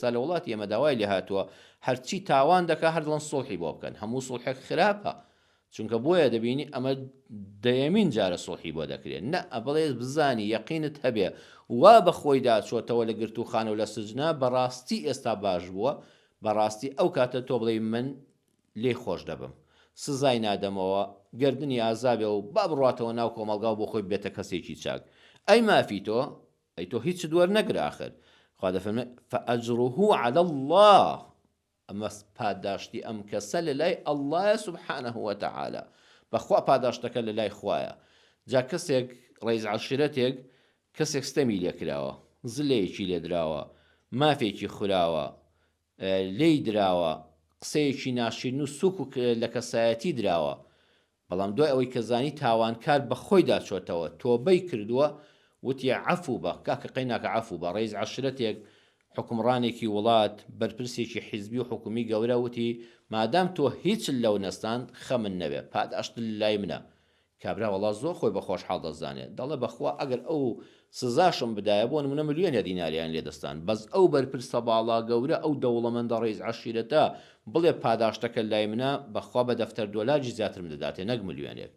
لە وڵاتی ئێمە داوای لێ هاتووە هەرچی تاوان دەکا هەر دڵن سوڵحی بۆ بکەن، هەموو سوڵحێک خراپە، چونکە بۆیە دەبینی ئەمە دەیەمین جارە سوڵحی بۆ دەکرێت. نە ئەبڵێ بزانی یەقینت هەبێ وا بەخۆیدا چۆتەوە لە گرتوخانە و لە سجنە بەڕاستی ئێستا باش بووە، بەڕاستی ئەو کاتە تۆ بڵێ من لێ خۆش دەبم، سزای نادەمەوە، گردنی ئازابێ و با بڕاتەوە ناو کۆمەلگا بۆ خۆی بێتە کەسێکی چاک. ئەی مافی تۆ، ئەی تۆ هیچ دووەر نەگرە ئاخر. خوا دەفەرمێ فەئەجڕه عەلە الله، ئەمە پاداشتی ئەم کەسە لە لای ئەڵڵایە سوبحانەه وتەعالا، بەخوا پاداشتەکە لە لای خوایە. جا کەسێک ڕیز عەشیرەتێک کەسێک ستەمی لێکراوە، زلەیەکی لێدراوە، مافێکی خوراوە، لێی دراوە، قسەیەکی ناشرین و سووک و لە کەسایەتی دراوە، بەڵام دوای ئەوەی کە زانی تاوانکار بەخۆی داچۆتەوە تۆبەی کردووە، وتیە عەفوو بە، کاکە قەیناکە عەفوو بە. ڕیز عەشیرەتێک حکمڕانێکی وڵات بەرپرسێکی حیزبی و حکومی گەورە وتی مادام تۆ هیچ لەو نەستان خەمن نەبێ، پاداشت لای منە. کابرا وەڵا زۆر خۆی بە خۆشحاڵ دەزانێت، دەڵێ بەخوا ئەگەر ئەو سزاشم بدایە بۆ نمونە ملیۆنە دیناریان لێدەستان، بەس ئەو بەرپرسە باڵا گەورە ئەو دەوڵەمەندە ڕیز عەشیرەتە بڵێ پاداشتەکە لای منە، بەخوا بە دەفتەر دۆلاجی زیاترم دەداتێ نەک ملیۆنێک.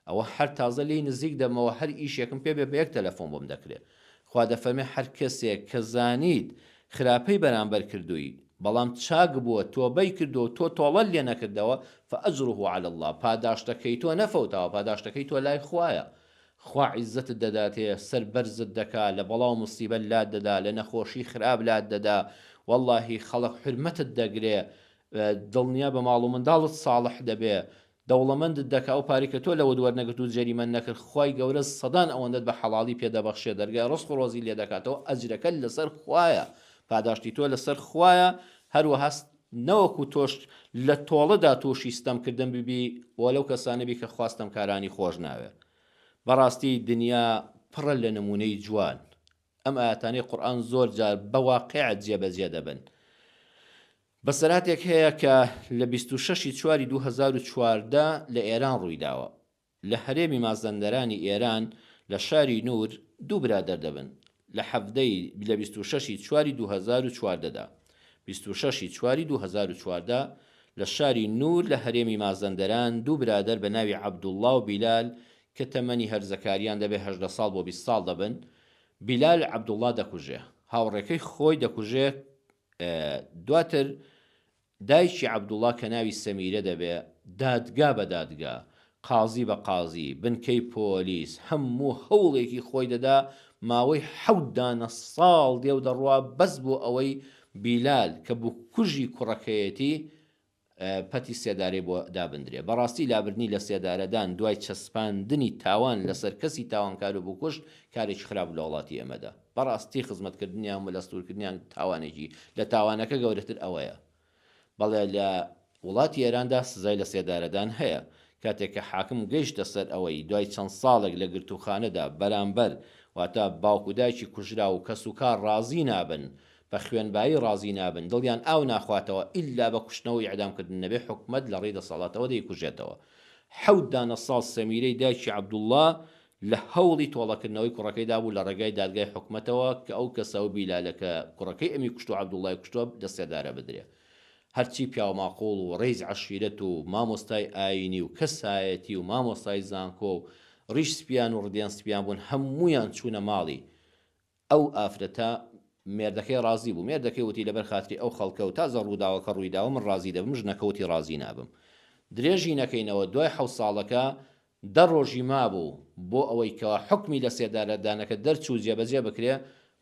ئەوە هەر تازە لێی نزیک دەمەوە هەر ئیشێکم پێ بێ بە یەک تەلەفۆن بۆم دەکرێت. خوا دەفەرمێ هەر کەسێک کە زانیت خراپەی بەرامبەر کردووی بەڵام چاک بووە تۆبەی کردو و تۆ تۆڵەت لێ نەکردەوە فەئەجڕه عەلە الله، پاداشتەکەی تۆ نەفەوتاوە، پاداشتەکەی تۆ لای خوایە. خوا عیزەتت دەداتێ، سەر بەرزت دەکا، لە بەڵاو موسیبەت لات دەدا، لە نەخۆشی خراپ لات دەدا، وەڵڵاهی خەڵق حرمەتت دەگرێ، دڵنیا بە ماڵ و منداڵت ساڵح دەبێ، دەوڵەمەندت دەکا و پارێ کە تۆ لەوە دووەرنەگرت و جەریمە نەکرد، خوای گەورە سەدان ئەوەندەت بە حەڵاڵی پێدەبەخشێ، دەرگای ڕزق و ڕۆزی لێ دەکاتەوە، ئەجرەکە لەسەر خوایە، پاداشتی تۆ لەسەر خوایە. هەروەها نەوەکو تۆش لە تۆڵەدا تووشی ستەمکردن ببی وەلەو کەسانە بی کە خواستەم کارانی خۆش ناوێ. بەڕاستی دنیا پڕە لە نمونەی جوان، ئەم ئاەتانەی قورئان زۆر جار بە واقیعەت جێبەجێ دەبن. بەسەراتێک هەیە کە لە 26 چواری 2014 لە ئێران ڕوویداوە. لە هەرێمی مازەندەرانی ئێران لە شاری نور دوو برادەر دەبن لە حەڤدەی لە 26 چواری 2014دا 26 چواری 2014 لە شاری نور لە هەرێمی مازەندەران دوو برادەر بە ناوی عەبدوڵڵا و بیلال کە تەمەنی هەرزەکاریان دەبێ 18 ساڵ بۆ 20 ساڵ دەبن. بیلال عەبدوڵڵا دەکوژێ، هاوڕێکەی خۆی دەکوژێ. دواتر دایکی عەبدوڵڵا کە ناوی سەمیرە دەبێ دادگا بە دادگا، قازی بە قازی، بنکەی پۆلیس، هەموو هەوڵێکی خۆی دەدا، ماوەی 17 ساڵ دێو دەڕوا بەس بۆ ئەوەی بیلال کە بوو کوژی کوڕەکەیەتی پەتی سێدارێ بۆ دابندرێ. بەڕاستی لابردنی لە سێدارەدان دوای چەسپاندنی تاوان لەسەر کەسی تاوانکار و بوو کوشت کارێکی خراپ لە وڵاتی ئێمەدا. بەڕاستی خزمەتکردنیان و لەستورکردنیان تاوانێکی لە تاوانەکە گەورەتر ئەوەیە. بەڵێ لە وڵاتی ئێراندا سزای لە سێدارەدان هەیە. کاتێک کە حاکم گەیشتە سەر ئەوەی دوای چەند ساڵێک لە گرتوخانەدا بەرامبەر واتە باوکو دایکی کوژرا و کەس و کار ڕازی نابن، بە خوێنبایی ڕازی نابن، دڵیان ئاو ناخواتەوە ئیلا بە کوشتنەوەی ئیعدامکردن نەبێ حکومەت لە ڕێی دەسەڵاتەوە دەیکوژێتەوە. 17 ساڵ سەمیرەی دایکی عەبدوڵڵا لە هەوڵی تۆڵەکردنەوەی کوڕەکەیدا بوو لە ڕێگای دادگای حکومەتەوە کە ئەو کەسە و بیلالەکە کوڕەکەی ئەمی کوشت و عەبدوڵڵای کوشتووە لە سێدارە بدرێ. هەرچی پیاو ماقۆڵ و ڕێز عەشیرەت و مامۆستای ئاینی و کەسایەتی و مامۆستای زانکۆ و ڕیش سپیان و ڕدیان سپیان بوون، هەموویان چوونە ماڵی ئەو ئافرەتە. مێردەکەی ڕازی بوو، مێردەکەی وتی لەبەر خاتری ئەو خەڵکە و تازە ڕووداوەکە ڕوویداوە من ڕازی دەبم، ژنەکەوتی ڕازی نابم. درێژی نەکەینەوە دوای 7 ساڵەکە 10 ڕۆژی مابوو بۆ ئەوەی کەوا حکمی لە سێدارەدانەکە دەرچوو جێبەجێ بکرێ.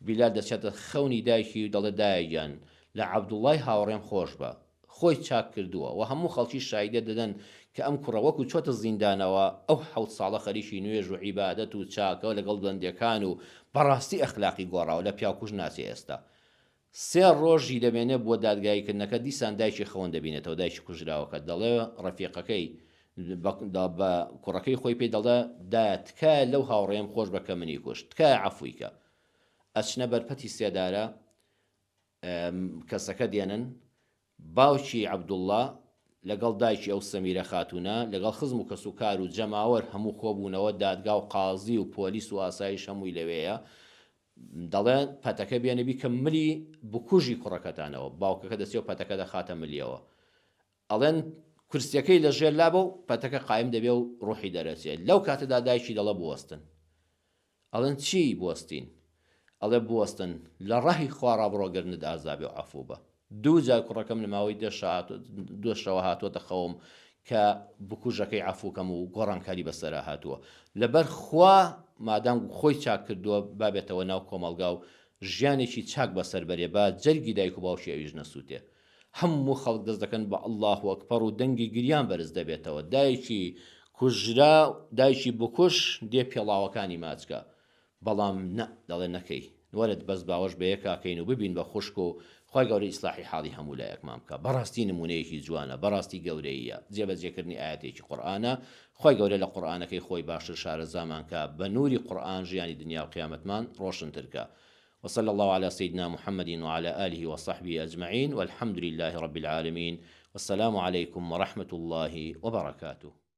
بیلال دەچێتە خەونی دایکی و دەڵێ دایەگیان لە عەبدوڵڵای هاوڕێم خۆش بە، خۆی چاک کردووە و هەموو خەڵکی شایدە دەدەن کە ئەم کوڕە وەکو چۆتە زیندانەوە ئەو 7 ساڵە خەریکی نوێژ و عیبادەت و چاکە و لەگەڵ بەندەکان و بەڕاستی ئەخلاقی گۆڕاوە لە پیاکوژ ناچێ. ئێستا 3 ڕۆژی دەمێنێ بۆ دادگایکردنەکە، دیسان دایکی خەون دەبینێتەوە، دایکی کوژراوەکە دەڵێ ڕەفیقەکەی بە کوڕەکەی خۆی پێی دەڵێ دایە تکایە لەو هاوڕێم خۆش بە کە منی کوشت، تکایە عەفویکە. ئەچنە بەرپەتی سێدارە، کەسەکە دێنن، باوکی عەبدوڵڵا لەگەڵ دایکی ئەو سەمیرە خاتونە لەگەڵ خزم و کەس و کار و جەماوەر هەموو خۆبوونەوە، دادگا و قازی و پۆلیس و ئاسایش هەمووی لەوەیە. دەڵێن پەتەکە بێنەبی کە ملی بکوژی کوڕەکەتانەوە، باوکەکە دەستێ و پەتەکە دەخاتە ملیەوە، ئەڵێن کورسیەکەی لە ژێر لابە و پەتەکە قایم دەبێ و ڕوحی دەرەچێت. لەو کاتەدا دایکی دەڵە بوەستن. ئەڵێن چی بوەستین؟ ئەڵێ بوەستن لە ڕەهی خوا ڕابڕۆگرنت ئازابێ و عەفوو بە. دوو جار کوڕەکەم لە ماوەی دۆشەوە هاتووەتە خەوم کە بکوژەکەی عەفووکەم و گۆڕانکاری بەسەرا هاتووە. لەبەر خوا مادام خۆی چاک کردووە بابێتەوە ناو کۆمەڵگا و ژیانێکی چاک بەسەر بەرێ، با جەرگی دایک و باوشی ئەویش نەسووتێ. هەموو خەڵک دەست دەکەن بە ئەڵڵاه ئەکبەر و دەنگی گریان بەرز دەبێتەوە. دایکی کوژرا، دایکی بکوش دێ پێڵاوەکانی ماچکە، بەڵام نە، دەڵێ نەکەی، وەرت بەس باوەش بە یەکاکەین و ببین بە خوشک و خی گەورەی ئیسلاحی حاڵی هەموو لایەکمان بکە. بەڕاستی نمونەیەکی جوانە، بەڕاستی گەورەیە، جێبەجێکردنی ئاەتێکی قورئانە. خی گەورە لە قورئانەکەی خۆی باشتر شارەزامان کە بە نوری قورئان ژیانی دنیا و قیامەتمان ڕۆشنتر کە. وصلى الله على سيدنا محمد وعلى آله وصحبه أجمعين والحمد لله رب العالمين والسلام عليكم ورحمة الله وبركاته.